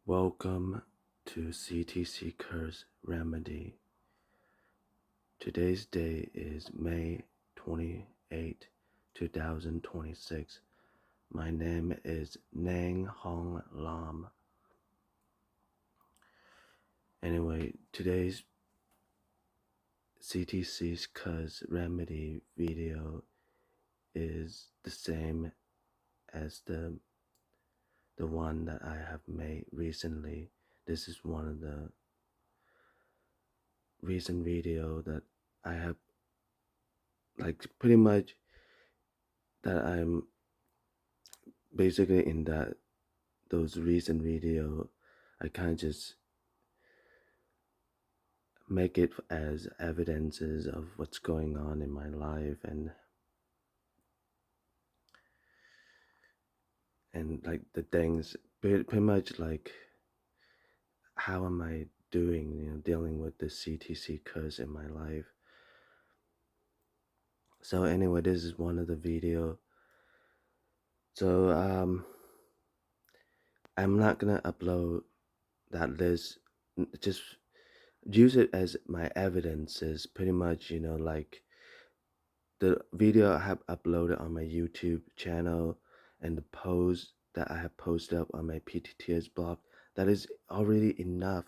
Welcome to CTC Curse Remedy. Today's day is May 28, 2026. My name is Nang Hong Lam. Anyway, today's CTC's Curse Remedy video is the same as the one that I have made recently. This is one of the recent video that I have, like, pretty much that I'm basically in those recent video. I kind of just make it as evidences of what's going on in my life, and like the things, pretty much like how am I doing, dealing with the CTC curse in my life. So anyway, this is one of the video. So I'm not gonna upload that list, just use it as my evidences, pretty much, like the video I have uploaded on my YouTube channel and the post that I have posted up on my PTTS blog. That is already enough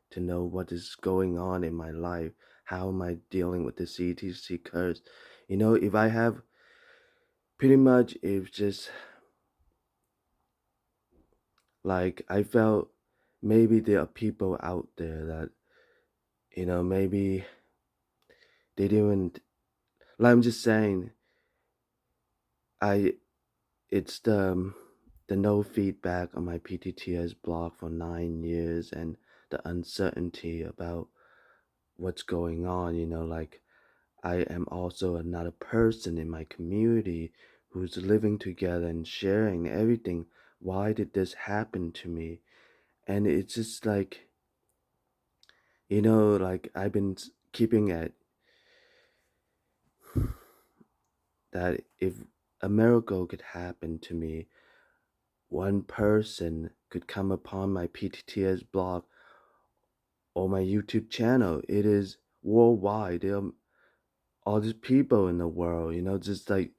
to know what is going on in my life. How am I dealing with the CTC curse? If I have, pretty much, it's just like I felt maybe there are people out there that, maybe they didn't, like, I'm just saying, it's the no feedback on my PTTS blog for 9 years, and the uncertainty about what's going on, like I am also another person in my community who's living together and sharing everything. Why did this happen to me? And it's just like, like I've been keeping at that if a miracle could happen to me, one person could come upon my PTTS blog or my YouTube channel. It is worldwide. There are all these people in the world, just like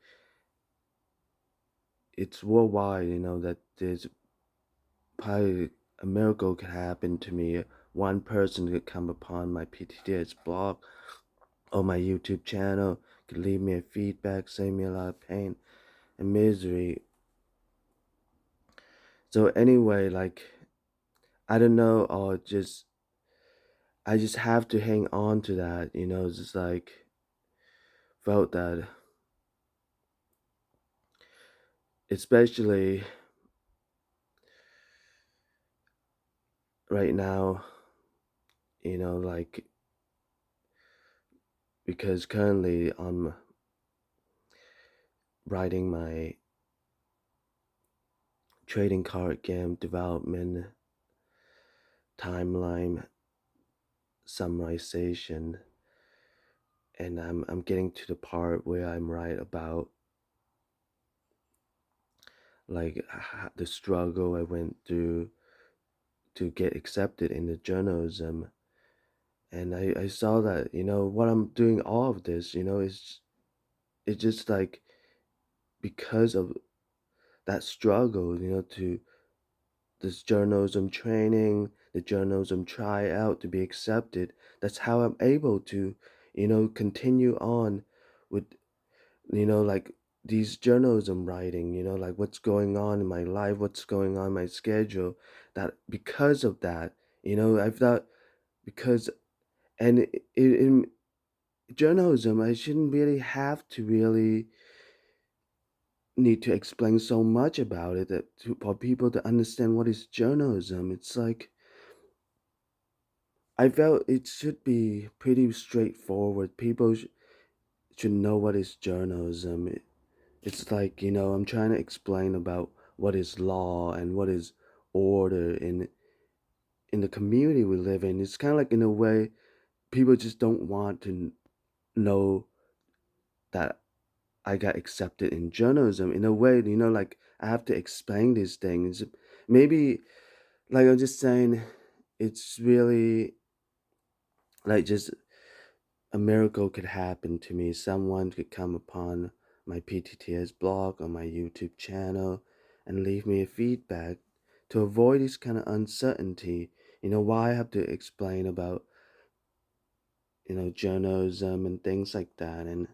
it's worldwide, that there's probably a miracle could happen to me. One person could come upon my PTTS blog or my YouTube channel, could leave me a feedback, save me a lot of pain and misery. So anyway, like, I don't know, or I just have to hang on to that, just like felt that, especially right now, like, because currently I'm writing my trading card game development timeline summarization, and I'm getting to the part where I'm right about, like, the struggle I went through to get accepted in the journalism. And I saw that, what I'm doing all of this, it's just like because of that struggle, to this journalism training, the journalism tryout to be accepted. That's how I'm able to, continue on with, like these journalism writing, like what's going on in my life, what's going on in my schedule. That because of that, I thought, because, and in journalism, I shouldn't really have to really need to explain so much about it for people to understand what is journalism. It's like I felt it should be pretty straightforward. People should know what is journalism. It's like, I'm trying to explain about what is law and what is order in the community we live in. It's kind of like, in a way, people just don't want to know that I got accepted in journalism. In a way, like I have to explain these things. Maybe, like I'm just saying, it's really like just a miracle could happen to me. Someone could come upon my PTTS blog or my YouTube channel and leave me a feedback to avoid this kind of uncertainty. Why I have to explain about, journalism and things like that. And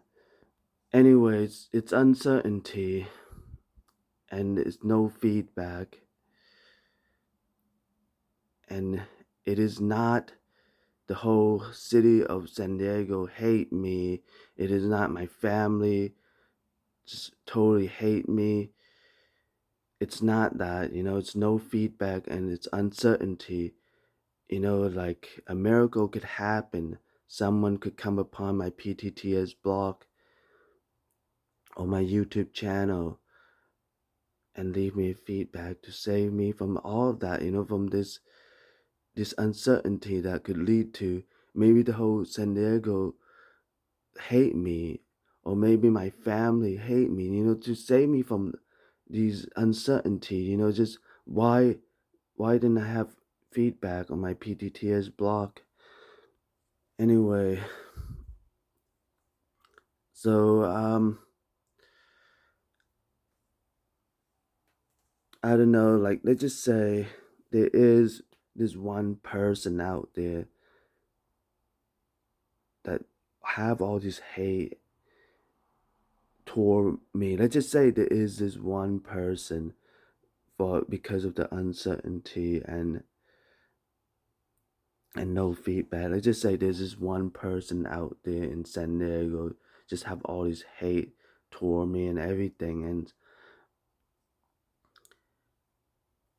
anyways, it's uncertainty and it's no feedback. And it is not the whole city of San Diego hate me. It is not my family just totally hate me. It's not that, it's no feedback and it's uncertainty. Like a miracle could happen. Someone could come upon my PTTS blog or my YouTube channel and leave me feedback to save me from all of that, from this uncertainty that could lead to maybe the whole San Diego hate me, or maybe my family hate me, to save me from these uncertainty, just why didn't I have feedback on my PTTS blog? Anyway, so I don't know, like let's just say there is this one person out there that have all this hate toward me. Let's just say there is this one person for because of the uncertainty and no feedback. Let's just say there's this one person out there in San Diego just have all this hate toward me and everything. And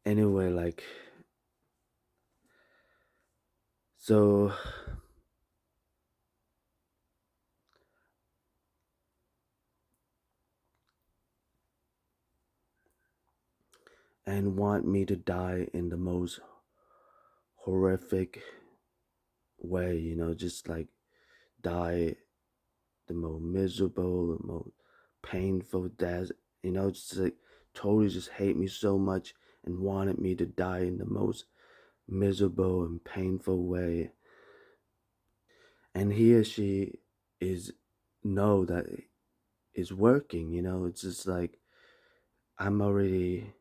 anyway, like so and want me to die in the most horrific way, just like die the most miserable, the most painful death, just like totally just hate me so much and wanted me to die in the most miserable and painful way. And he or she is know that it's working, it's just like I'm already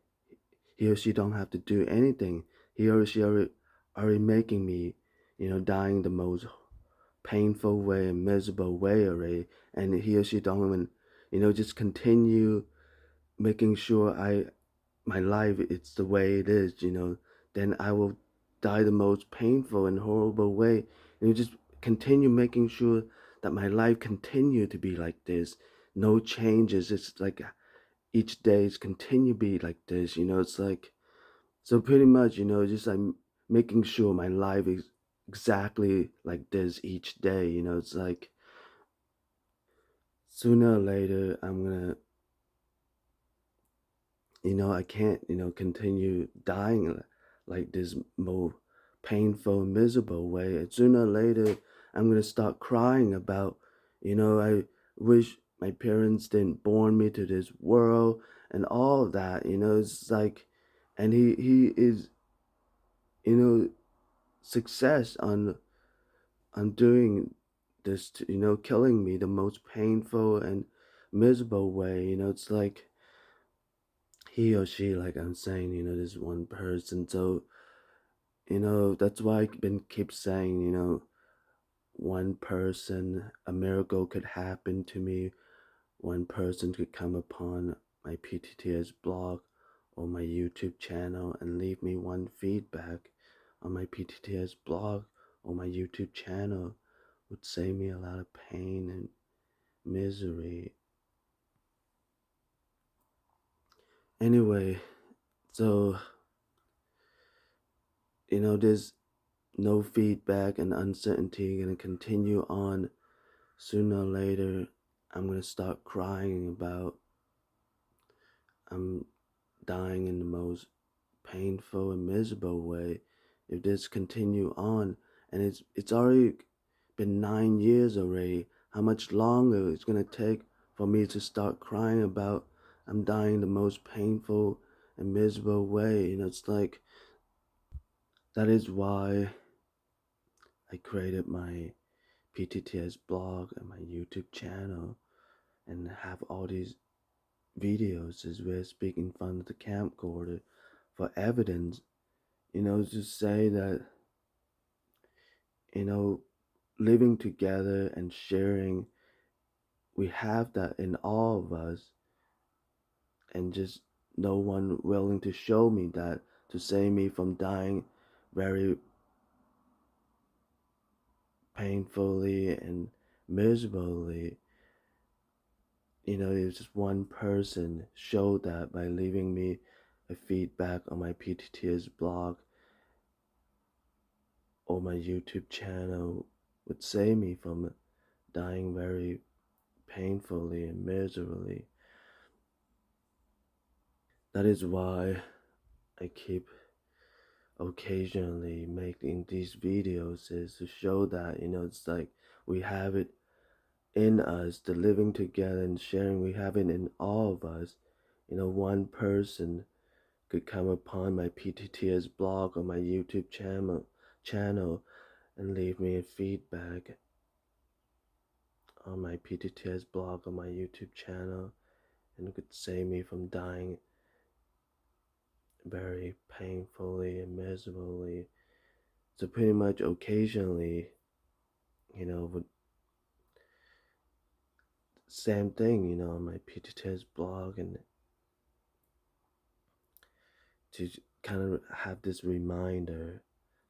he or she don't have to do anything. He or she already making me, dying the most painful way and miserable way already. And he or she don't even, just continue making sure my life it's the way it is, then I will die the most painful and horrible way. And you just continue making sure that my life continue to be like this. No changes. It's like each day is continue to be like this, it's like so pretty much, just like making sure my life is exactly like this each day, it's like sooner or later I'm gonna, I can't, continue dying like this more painful, miserable way. And sooner or later I'm gonna start crying about, I wish my parents didn't born me to this world and all of that, it's like and he is, you know, success on doing this to, killing me the most painful and miserable way. It's like he or she, like I'm saying, this one person. So, that's why I've been keep saying, one person, a miracle could happen to me. One person could come upon my PTTS blog or my YouTube channel and leave me one feedback on my PTTS blog or my YouTube channel would save me a lot of pain and misery. Anyway, so, there's no feedback and uncertainty gonna continue on. Sooner or later, I'm gonna start crying about I'm dying in the most painful and miserable way if this continue on. And it's already been 9 years already. How much longer it's gonna take for me to start crying about I'm dying the most painful and miserable way? It's like That is why I created my PTTS blog and my YouTube channel and have all these videos as we're speaking in front of the camcorder for evidence, to say that, you know, living together and sharing, we have that in all of us, and just no one willing to show me that, to save me from dying very painfully and miserably. It's just one person showed that by leaving me a feedback on my PTTS blog or my YouTube channel would save me from dying very painfully and miserably. That is why I keep occasionally making these videos, is to show that, it's like we have it in us, the living together and sharing, we have it in all of us. One person could come upon my PTTS blog or my YouTube channel and leave me a feedback on my PTTS blog or my YouTube channel, and it could save me from dying very painfully and miserably. So pretty much occasionally, with same thing, on my PTTS blog, and to kind of have this reminder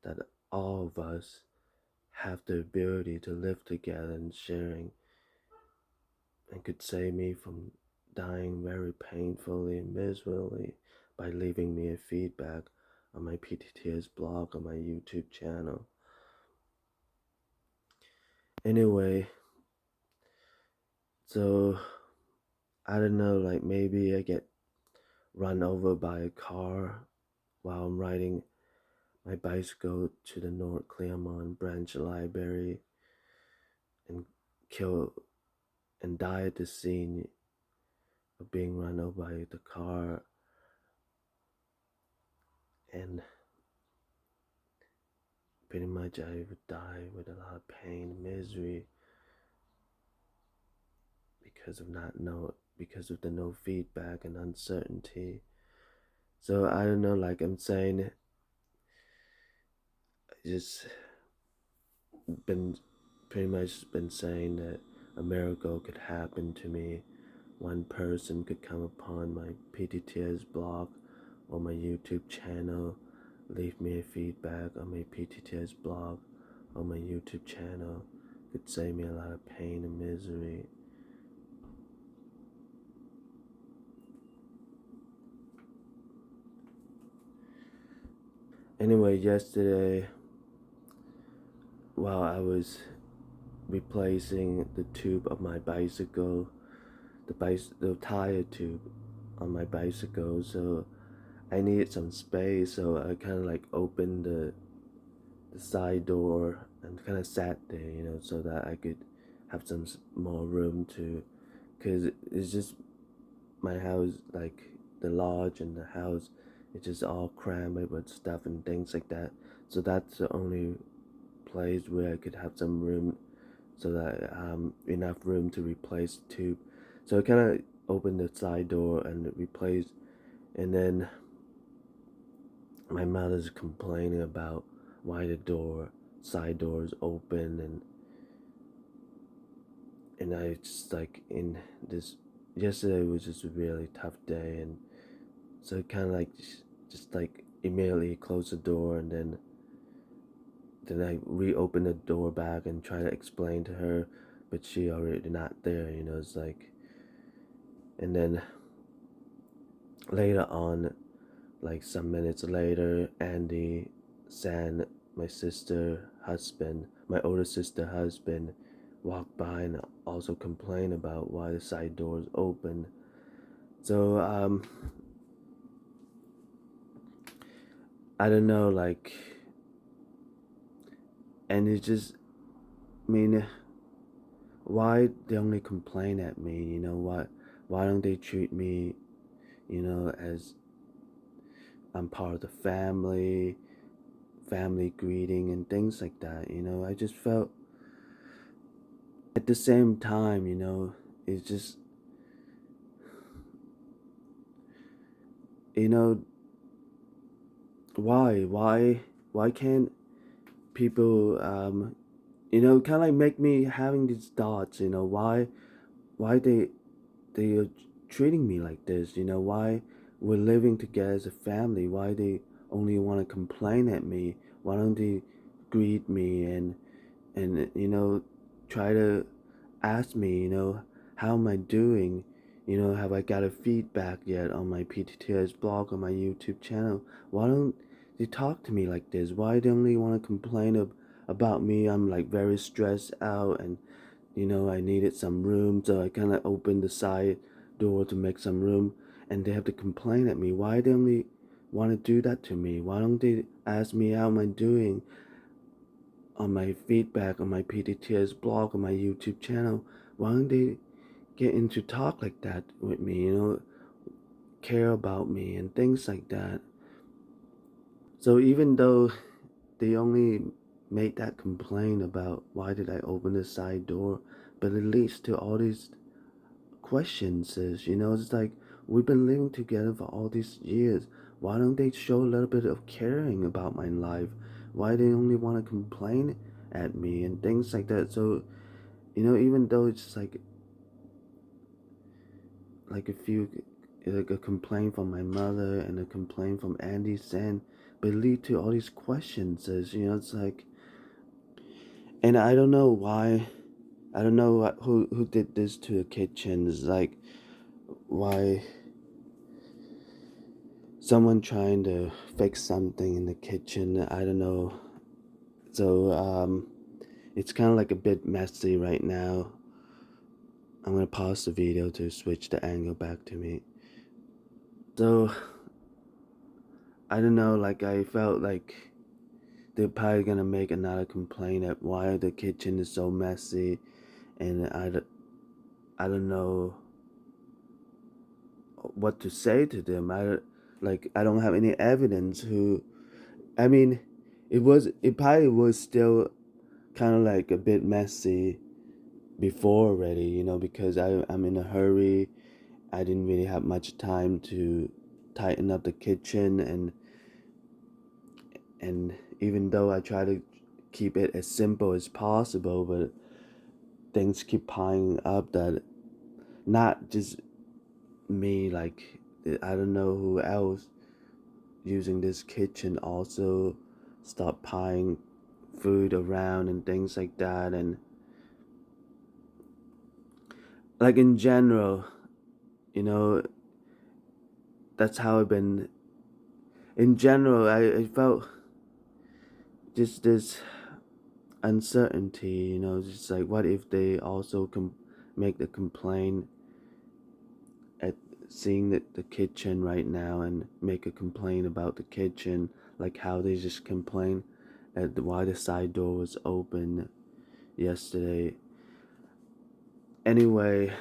that all of us have the ability to live together and sharing, and could save me from dying very painfully and miserably by leaving me a feedback on my PTTS blog on my YouTube channel. Anyway, so I don't know, like maybe I get run over by a car while I'm riding my bicycle to the North Claremont Branch Library and kill and die at the scene of being run over by the car, and pretty much I would die with a lot of pain and misery because of the no feedback and uncertainty. So I don't know, like I'm saying, just been pretty much been saying that a miracle could happen to me. One person could come upon my PTTS blog or my YouTube channel, leave me a feedback on my PTTS blog or my YouTube channel, could save me a lot of pain and misery. Anyway, yesterday, while I was replacing the tube of my bicycle, the tire tube on my bicycle, so I needed some space, so I kind of like opened the side door and kind of sat there, so that I could have some more room to, because it's just my house, like the lodge and the house, it's just all crammed with stuff and things like that. So that's the only place where I could have some room, so that enough room to replace the tube. So I kind of opened the side door and replaced, and then my mother's complaining about why the side door is open, and I just like in this yesterday was just a really tough day, and so kind of like just like immediately close the door, and then I reopen the door back and try to explain to her, but she already not there, it's like, and then later on, like some minutes later, Andy, San, my older sister husband, walked by and also complained about why the side door is open. So I don't know, like, and it's just, I mean, why they only complain at me? Why don't they treat me, as I'm part of the family, family greeting and things like that. I just felt at the same time, it's just, you know, why can't people, kind of like make me having these thoughts, why they are treating me like this, why we're living together as a family, why they only want to complain at me, why don't they greet me and try to ask me, how am I doing, have I got a feedback yet on my PTTS blog, on my YouTube channel, why don't they talk to me like this, why they only want to complain about me, I'm like very stressed out and I needed some room, so I kind of opened the side door to make some room, and they have to complain at me. Why they only want to do that to me? Why don't they ask me how am I doing on my feedback on my PTTS blog, on my YouTube channel? Why don't they get into talk like that with me, care about me and things like that? So even though they only made that complaint about why did I open the side door, but it leads to all these questions is, it's like we've been living together for all these years. Why don't they show a little bit of caring about my life? Why they only want to complain at me and things like that? So, even though it's like a few, like a complaint from my mother and a complaint from Andy San, but it lead to all these questions is, it's like, and I don't know why, I don't know who did this to the kitchen. It's like, why someone trying to fix something in the kitchen, I don't know. So it's kind of like a bit messy right now. I'm gonna pause the video to switch the angle back to me. So I don't know, like I felt like they're probably gonna make another complaint at why the kitchen is so messy, and I don't know what to say to them. I don't have any evidence who, I mean, it probably was still kind of like a bit messy before already, because I'm in a hurry. I didn't really have much time to tighten up the kitchen, and even though I try to keep it as simple as possible, but things keep piling up that not just me, like I don't know who else using this kitchen also stop piling food around and things like that, and like in general, you know that's how I've been. In general, I felt just this uncertainty, just like what if they also make the complaint at seeing the kitchen right now and make a complaint about the kitchen, like how they just complained at why the side door was open yesterday. Anyway,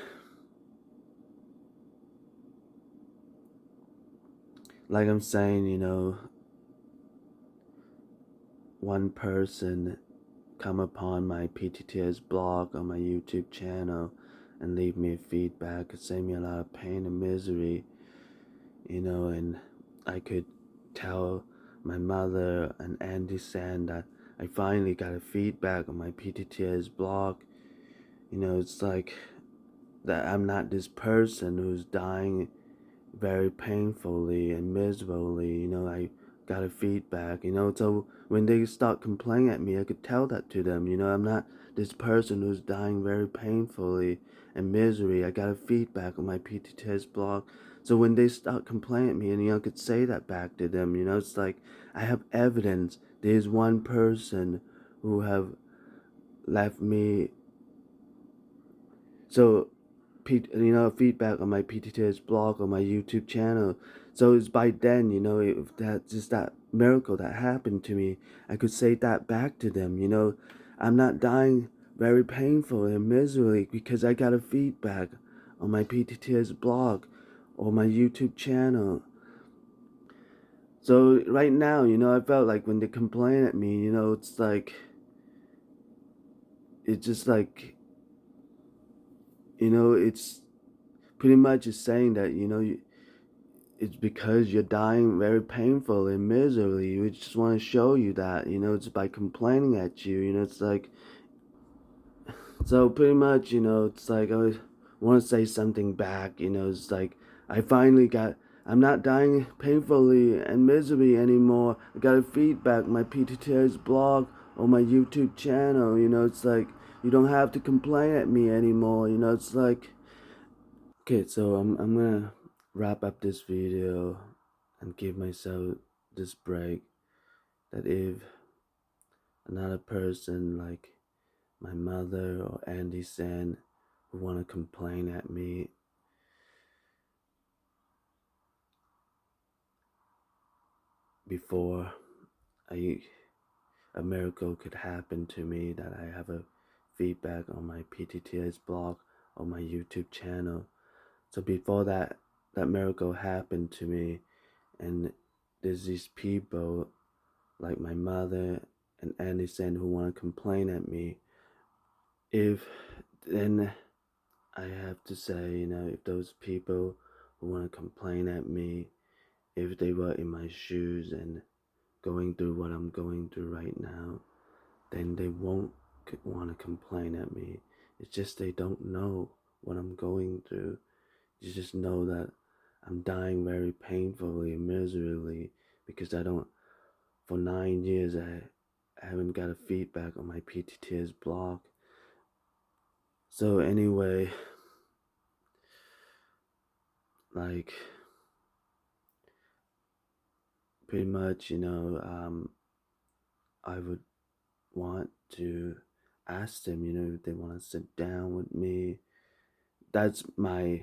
like I'm saying, one person come upon my PTTS blog on my YouTube channel and leave me feedback. It saved me a lot of pain and misery, and I could tell my mother and Andy San that I finally got a feedback on my PTTS blog. It's like that I'm not this person who's dying very painfully and miserably, I got a feedback, so when they start complaining at me, I could tell that to them, I'm not this person who's dying very painfully and misery. I got a feedback on my PTTS blog, so when they start complaining at me, and I could say that back to them, it's like I have evidence. There's one person who have left me, so feedback on my PTTS blog, on my YouTube channel. So it's by then, if that's just that miracle that happened to me, I could say that back to them, I'm not dying very painful and miserably because I got a feedback on my PTTS blog or my YouTube channel. So right now, I felt like when they complain at me, it's like it's just like it's pretty much just saying that it's because you're dying very painfully and miserably. We just want to show you that it's by complaining at you. It's like so pretty much, it's like I want to say something back, it's like I finally got, I'm not dying painfully and miserably anymore. I got a feedback, my PTTS blog or my YouTube channel, it's like you don't have to complain at me anymore, it's like, okay, so I'm gonna wrap up this video and give myself this break that if another person like my mother or Andy San who want to complain at me, before I, a miracle could happen to me, that I have a feedback on my PTTS blog or my YouTube channel. So before that miracle happened to me, and there's these people like my mother and Andy San who want to complain at me, if then I have to say, if those people who want to complain at me, if they were in my shoes and going through what I'm going through right now, then they won't want to complain at me. It's just they don't know what I'm going through. You just know that I'm dying very painfully and miserably because for 9 years, I haven't got a feedback on my PTTS blog. So anyway, like, pretty much, I would want to ask them, if they want to sit down with me. That's my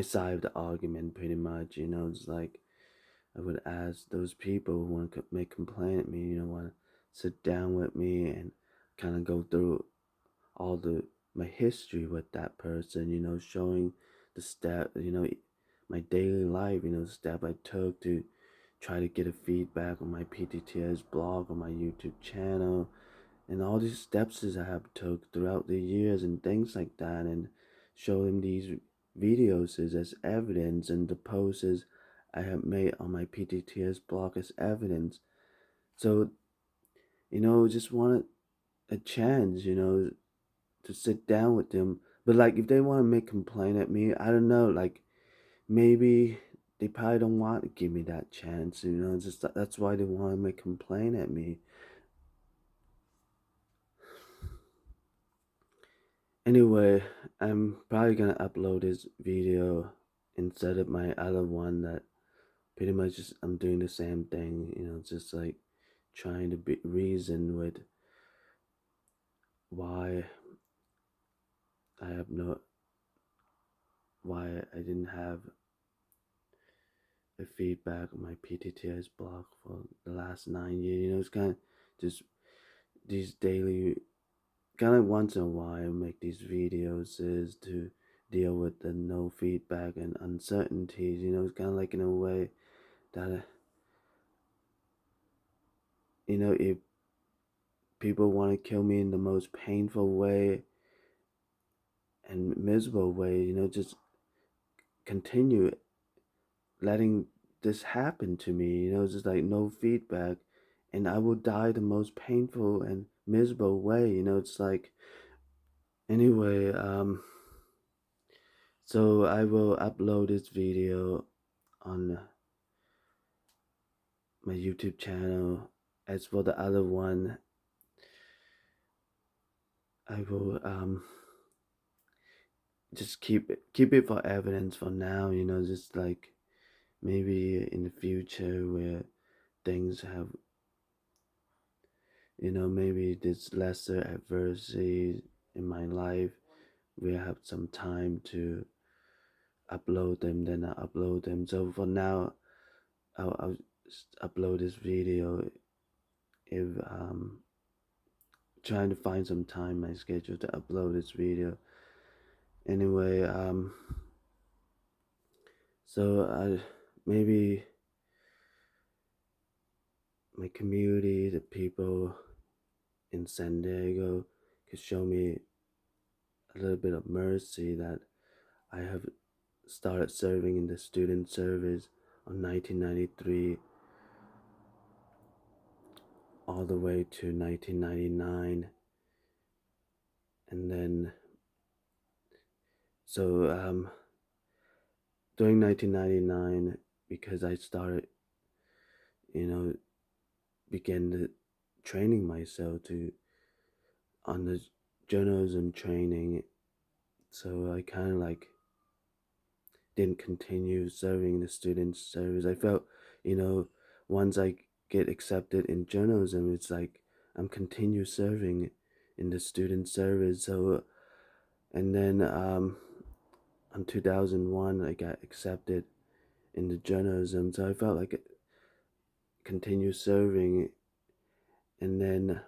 side of the argument, pretty much. It's like I would ask those people who want to make complaint at me, want to sit down with me and kind of go through all my history with that person, showing the step, my daily life, the step I took to try to get a feedback on my PTTS blog, on my YouTube channel, and all these steps I have took throughout the years and things like that, and show him these videos as evidence, and the posts I have made on my PTTS blog as evidence. So, just wanted a chance, to sit down with them. But like, if they want to make complaint at me, I don't know, like maybe they probably don't want to give me that chance, just that's why they want to make complaint at me. Anyway, I'm probably gonna upload this video instead of my other one that pretty much just I'm doing the same thing, just like trying to reason with why I have no why I didn't have a feedback on my PTTS blog for the last 9 years. It's kind of just these daily, kind of once in a while I make these videos is to deal with the no feedback and uncertainties. It's kind of like in a way that if people want to kill me in the most painful way and miserable way, just continue letting this happen to me, just like no feedback, and I will die the most painful and miserable way, it's like, anyway, so I will upload this video on my YouTube channel. As for the other one, I will just keep it for evidence for now, just like maybe in the future where things have, maybe there's lesser adversity in my life, we have some time to upload them, then I upload them. So for now, I'll upload this video if trying to find some time in my schedule to upload this video. Anyway, so I maybe my community, the people in San Diego could show me a little bit of mercy, that I have started serving in the student service on 1993 all the way to 1999. And then, so during 1999, because I started, you know, began the training myself to on the journalism training. So I kind of like didn't continue serving the student service. I felt, you know, once I get accepted in journalism, it's like I'm continue serving in the student service. So, and then in 2001, I got accepted in the journalism. So I felt like continue serving, and then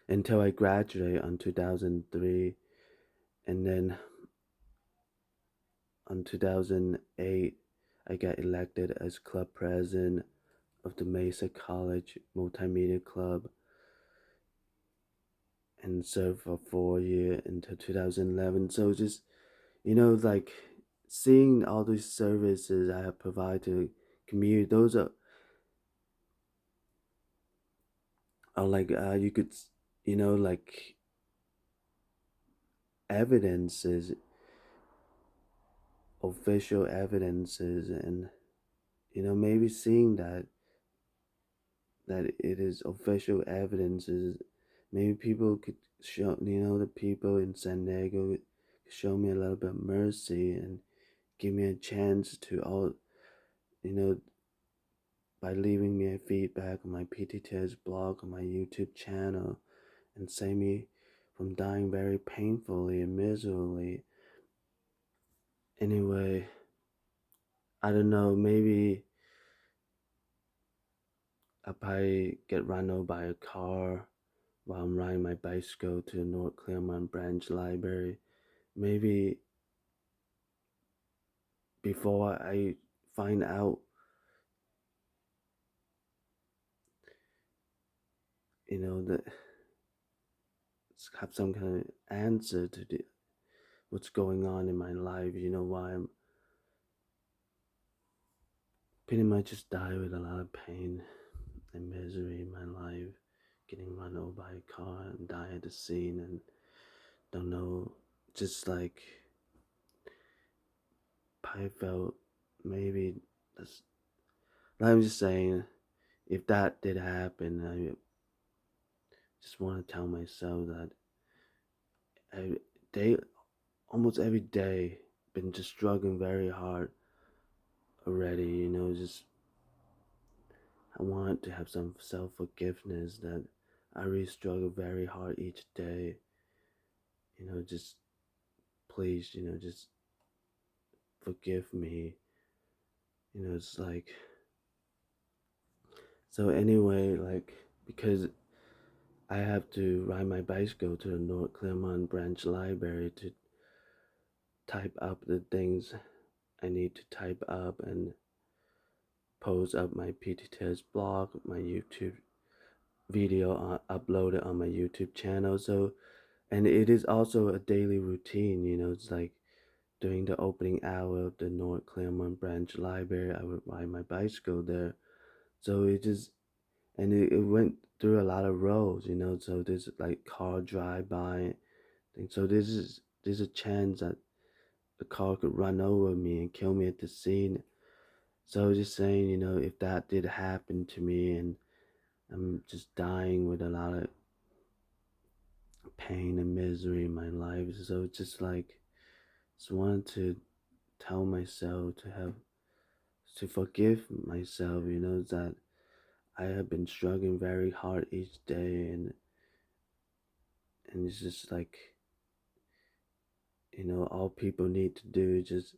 until I graduate on 2003, and then on 2008, I got elected as club president of the Mesa College Multimedia Club and served for 4 years until 2011. So just, like seeing all these services I have provided to the community, those are like, you could, like evidences, official evidences, and, maybe seeing that it is official evidences. Maybe people could show, the people in San Diego could show me a little bit of mercy and give me a chance to all, you know, by leaving me a feedback on my PTTS blog, on my YouTube channel, and save me from dying very painfully and miserably. Anyway, I don't know, maybe I probably get run over by a car while I'm riding my bicycle to the North Claremont Branch Library. Maybe before I find out, that have some kind of answer to what's going on in my life, why I'm pretty much just die with a lot of pain and misery in my life, getting run over by a car and die at the scene, and don't know, just like I felt maybe that's, I'm just saying, if that did happen, I just want to tell myself that I day almost every day been just struggling very hard already, just I want to have some self-forgiveness, that I really struggle very hard each day. Just please, just forgive me. It's like, so anyway, like, because I have to ride my bicycle to the North Claremont Branch Library to type up the things I need to type up and post up my PTTS blog, my YouTube video uploaded on my YouTube channel. So, and it is also a daily routine, it's like during the opening hour of the North Claremont Branch Library, I would ride my bicycle there. So it just, and it went through a lot of roads, so there's like car drive by thing. So there's a chance that the car could run over me and kill me at the scene. So I was just saying, if that did happen to me and I'm just dying with a lot of pain and misery in my life. So it's just like, just wanted to tell myself to forgive myself, that I have been struggling very hard each day, and it's just like, all people need to do is just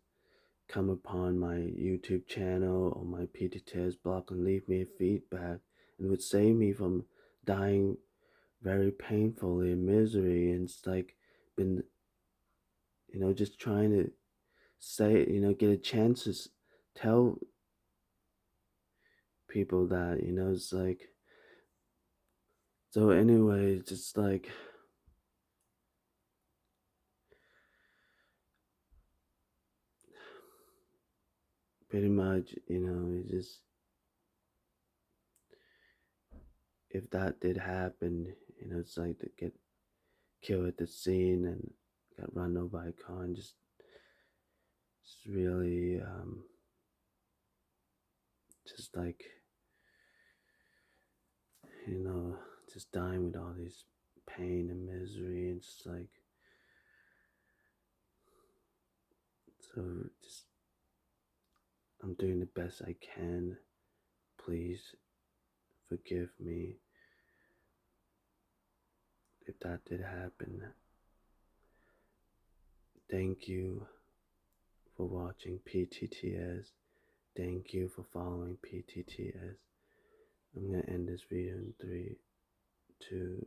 come upon my YouTube channel or my PTTS blog and leave me feedback, and it would save me from dying very painfully in misery. And it's like been, just trying to say, get a chance to tell people that, it's like, so anyway, just like, pretty much, it just, if that did happen, it's like to get killed at the scene and got run over by a car, and just really, just like, you know, just dying with all these pain and misery, and just like, so just, I'm doing the best I can. Please forgive me if that did happen. Thank you for watching PTTS. Thank you for following PTTS. I'm gonna end this video in 3, 2,